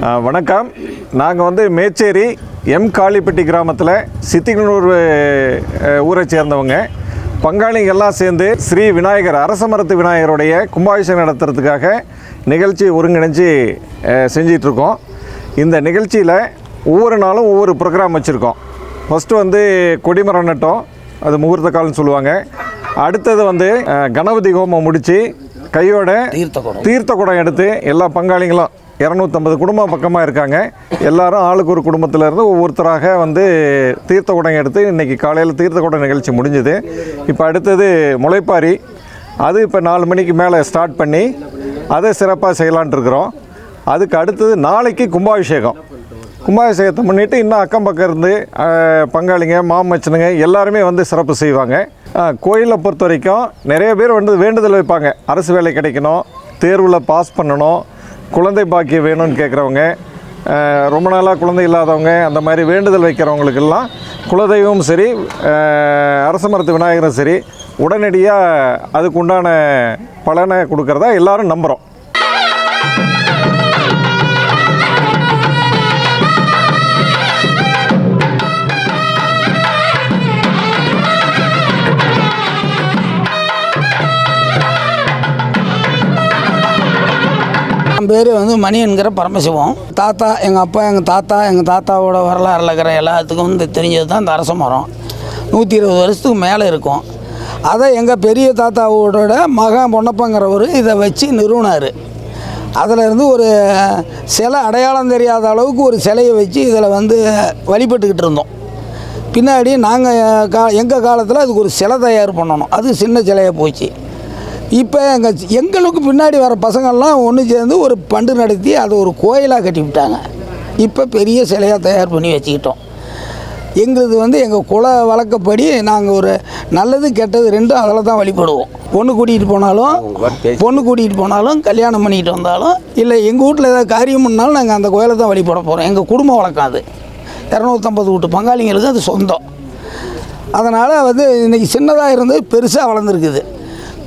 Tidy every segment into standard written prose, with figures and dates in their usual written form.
வணக்கம். நாங்கள் மேச்சேரி காளிப்பட்டி கிராமத்தில் சித்திகனூர் ஊரை சேர்ந்தவங்க. பங்காளிகள்லாம் சேர்ந்து ஸ்ரீ விநாயகர் அரசமரத்து விநாயகருடைய கும்பாபிஷேகம் நடத்துறதுக்காக நிகழ்ச்சி ஒருங்கிணைஞ்சு செஞ்சிட்ருக்கோம். இந்த நிகழ்ச்சியில் ஒவ்வொரு நாளும் ஒவ்வொரு ப்ரோக்ராம் வச்சுருக்கோம். ஃபஸ்ட்டு கொடிமரம் நட்டோம், அது முகூர்த்த காலம்னு சொல்லுவாங்க. அடுத்தது கணபதி ஹோமம் முடித்து கையோட தீர்த்த குடம் எடுத்து எல்லா பங்காளிகளும் 250 குடும்பம் பக்கமாக இருக்காங்க. எல்லாரும் ஆளுக்கு ஒரு குடும்பத்திலேருந்து ஒவ்வொருத்தராக தீர்த்த குடம் எடுத்து இன்றைக்கி காலையில் தீர்த்த குடம் நிகழ்ச்சி முடிஞ்சுது. இப்போ அடுத்தது முளைப்பாரி, அது இப்போ 4 மணிக்கு மேலே ஸ்டார்ட் பண்ணி அதை சிறப்பாக செய்யலான் இருக்கிறோம். அதுக்கு அடுத்தது நாளைக்கு கும்பாபிஷேகம். கும்பாபிஷேகத்தை முன்னிட்டு இன்னும் அக்கம் பக்கம் இருந்து பங்காளிங்க மாமச்சனுங்க எல்லாருமே சிறப்பு செய்வாங்க. கோயிலை பொறுத்த வரைக்கும் நிறைய பேர் வேண்டுதல் வைப்பாங்க. அரசு வேலை கிடைக்கணும், தேர்வில் பாஸ் பண்ணணும், குழந்தை பாக்கியம் வேணும்னு கேட்குறவங்க, ரொம்ப நாளாக குழந்தை இல்லாதவங்க, அந்த மாதிரி வேண்டுதல் வைக்கிறவங்களுக்கெல்லாம் குலதெய்வமும் சரி அரசமரத்து விநாயகரும் சரி உடனடியாக அதுக்கு உண்டான பலனை கொடுக்குறதா எல்லாரும் நம்புகிறோம். என் பேர் மணி என்கிற பரமசிவம். தாத்தா, எங்கள் அப்பா, எங்கள் தாத்தாவோட வரலாறுல இருக்கிற எல்லாத்துக்கும் தெரிஞ்சது தான் இந்த அரச மரம். 120 வருஷத்துக்கு மேலே இருக்கும். அதை எங்கள் பெரிய தாத்தாவோட மகன் பொன்னப்பங்கிறவர் இதை வச்சு நிறுவனார். அதில் ஒரு சிலை, அடையாளம் தெரியாத அளவுக்கு ஒரு சிலையை வச்சு இதில் வழிபட்டுக்கிட்டு இருந்தோம். பின்னாடி நாங்கள் எங்கள் காலத்தில் அதுக்கு ஒரு சிலை தயார் பண்ணணும். அது சின்ன சிலையாக போச்சு. இப்போ எங்களுக்கு பின்னாடி வர பசங்கள்லாம் ஒன்று சேர்ந்து ஒரு பண்டு நடத்தி அதை ஒரு கோயிலாக கட்டி விட்டாங்க. இப்போ பெரிய சிலையாக தயார் பண்ணி வச்சுக்கிட்டோம். எங்களுது எங்கள் குல வழக்கப்படி நாங்கள் ஒரு நல்லது கெட்டது ரெண்டும் அதில் தான் வழிபடுவோம். பொண்ணு கூட்டிகிட்டு போனாலும் கல்யாணம் பண்ணிக்கிட்டு வந்தாலும் இல்லை எங்கள் வீட்டில் ஏதாவது காரியம் பண்ணாலும் நாங்கள் அந்த கோயிலை தான் வழிபட போகிறோம். எங்கள் குடும்ப வழக்கம் அது. 250 வீட்டு பங்காளிங்களுக்கு அது சொந்தம். அதனால் இன்றைக்கி சின்னதாக இருந்து பெருசாக வளர்ந்துருக்குது.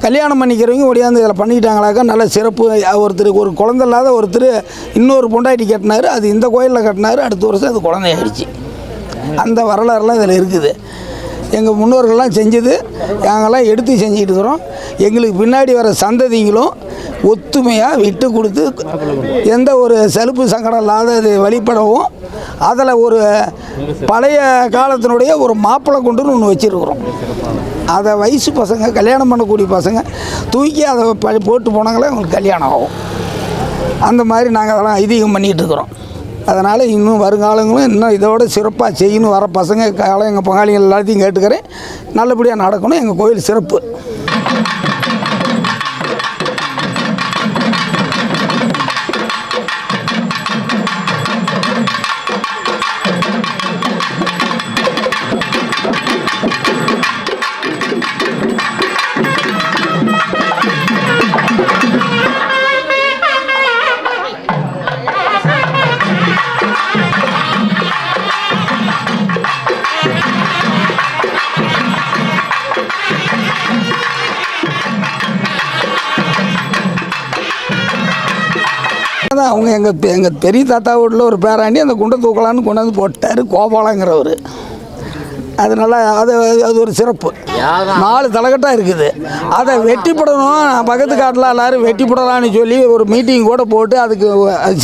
கல்யாணம் பண்ணிக்கிறவங்க ஓடியாந்து இதில் பண்ணிக்கிட்டாங்களாக்கா நல்ல சிறப்பு. ஒருத்தருக்கு ஒரு குழந்தை இல்லாத ஒருத்தர் இன்னொரு பொண்டாட்டி கட்டினார், அது இந்த கோயிலில் கட்டினார். அடுத்த வருஷம் அது குழந்தையாகிடுச்சு. அந்த வரலாறுலாம் இதில் இருக்குது. எங்கள் முன்னோர்கள்லாம் செஞ்சது நாங்கள்லாம் எடுத்து செஞ்சுக்கிட்டு இருக்கிறோம். எங்களுக்கு பின்னாடி வர சந்ததிகளும் ஒத்துமையாக விட்டு கொடுத்து எந்த ஒரு சலுப்பு சங்கடம் இல்லாத அது வழிபடவும், அதில் ஒரு பழைய காலத்தினுடைய ஒரு மாப்பிள்ளை கொண்டுன்னு ஒன்று வச்சுருக்குறோம். அதை வயசு பசங்க, கல்யாணம் பண்ணக்கூடிய பசங்க தூக்கி அதை போட்டு போனாங்களே அவங்களுக்கு கல்யாணம் ஆகும். அந்த மாதிரி நாங்கள் அதெல்லாம் ஐதீகம் பண்ணிகிட்டு இருக்கிறோம். அதனால் இன்னும் வருங்காலங்களும் இன்னும் இதோட சிறப்பாக செய்யணும். வர பசங்க காலம் எங்கள் பங்காளிகள் எல்லாத்தையும் கேட்டுக்கிறேன். நல்லபடியாக நடக்கணும். எங்கள் கோயில் சிறப்பு. அவங்க எங்கள் பெரிய தாத்தா வீட்டில் ஒரு பேராண்டி அந்த குண்டை தூக்கலான்னு கொண்டாந்து போட்டார், கோபாலங்கிறவர். அதனால் அது ஒரு சிறப்பு. 4 தலைக்கட்டாக இருக்குது. அதை வெட்டிப்படணும், பக்கத்து காட்டில் எல்லோரும் வெட்டிப்படலான்னு சொல்லி ஒரு மீட்டிங் கூட போட்டு அதுக்கு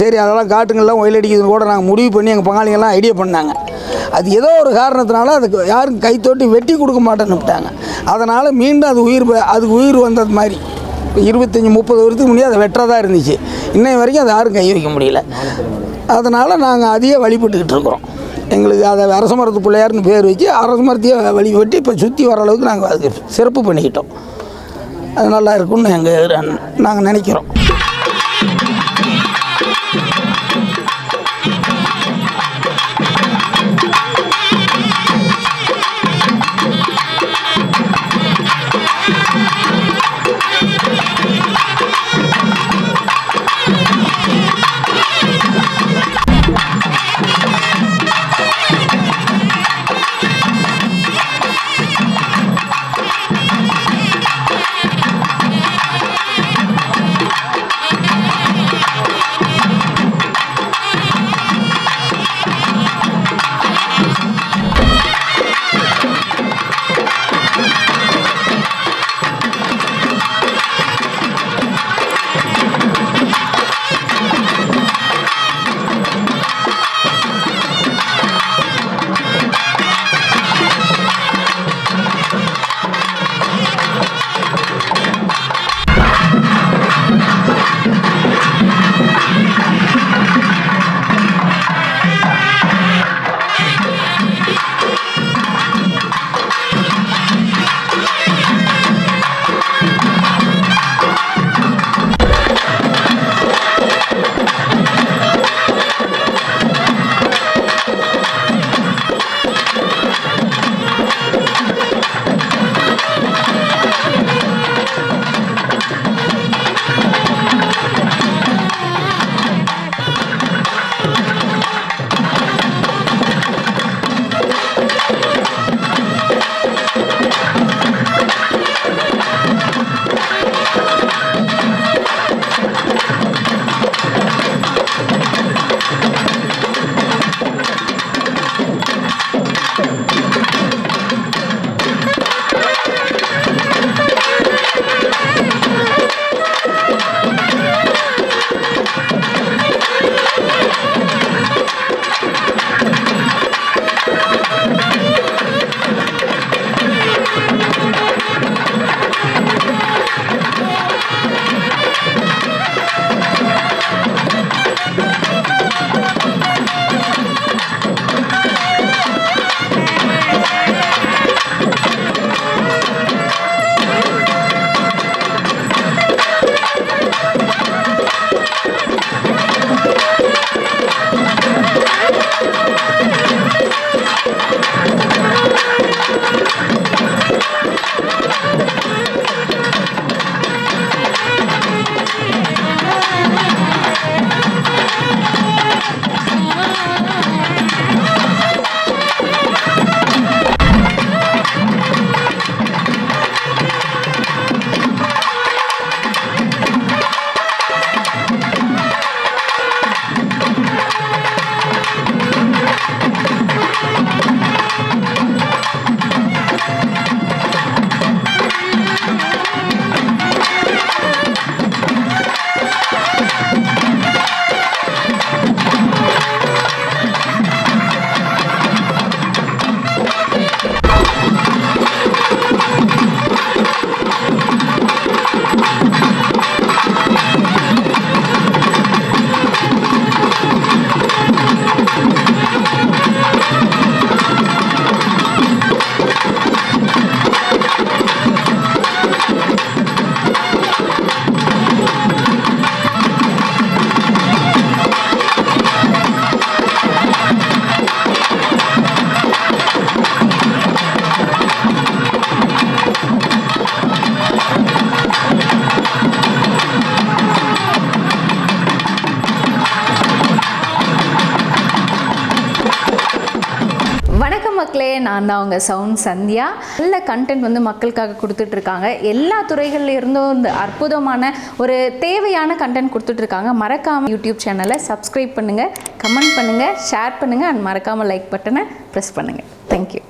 சரி அதெல்லாம் காட்டுங்கள்லாம் ஒயில் அடிக்கிறதுன்னு கூட நாங்கள் முடிவு பண்ணி எங்கள் பங்காளிங்கெல்லாம் ஐடியா பண்ணாங்க. அது ஏதோ ஒரு காரணத்தினால அதுக்கு யாரும் கை தொட்டி வெட்டி கொடுக்க மாட்டேன்னு விட்டாங்க. அதனால் மீண்டும் அதுக்கு உயிர் வந்தது மாதிரி 25-30 வருஷத்துக்கு முன்னாடி அதை வெட்டுறதா இருந்துச்சு. இன்னை வரைக்கும் அதை யாரும் கை வைக்க முடியல. அதனால் நாங்கள் அதையே வழிபட்டுக்கிட்டு இருக்கிறோம். எங்களுக்கு அதை அரசமரத்து பிள்ளையார்னு பேர் வச்சு அரசமரத்தையே வழிபட்டு இப்போ சுற்றி வர அளவுக்கு நாங்கள் அதுக்கு சிறப்பு பண்ணிக்கிட்டோம். அது நல்லா இருக்குன்னு நாங்கள் நினைக்கிறோம். நான் தான் அவங்க சவுண்ட் சந்தியா. நல்ல கண்டென்ட் வந்து மக்களுக்காக கொடுத்துட்ருக்காங்க. எல்லா துறைகள்ல இருந்தும் இந்த அற்புதமான ஒரு தேவையான கண்டென்ட் கொடுத்துட்ருக்காங்க. மறக்காமல் யூடியூப் சேனலை சப்ஸ்கிரைப் பண்ணுங்கள், கமெண்ட் பண்ணுங்கள், ஷேர் பண்ணுங்கள் அண்ட் மறக்காமல் லைக் பட்டனை ப்ரெஸ் பண்ணுங்கள். தேங்க்யூ.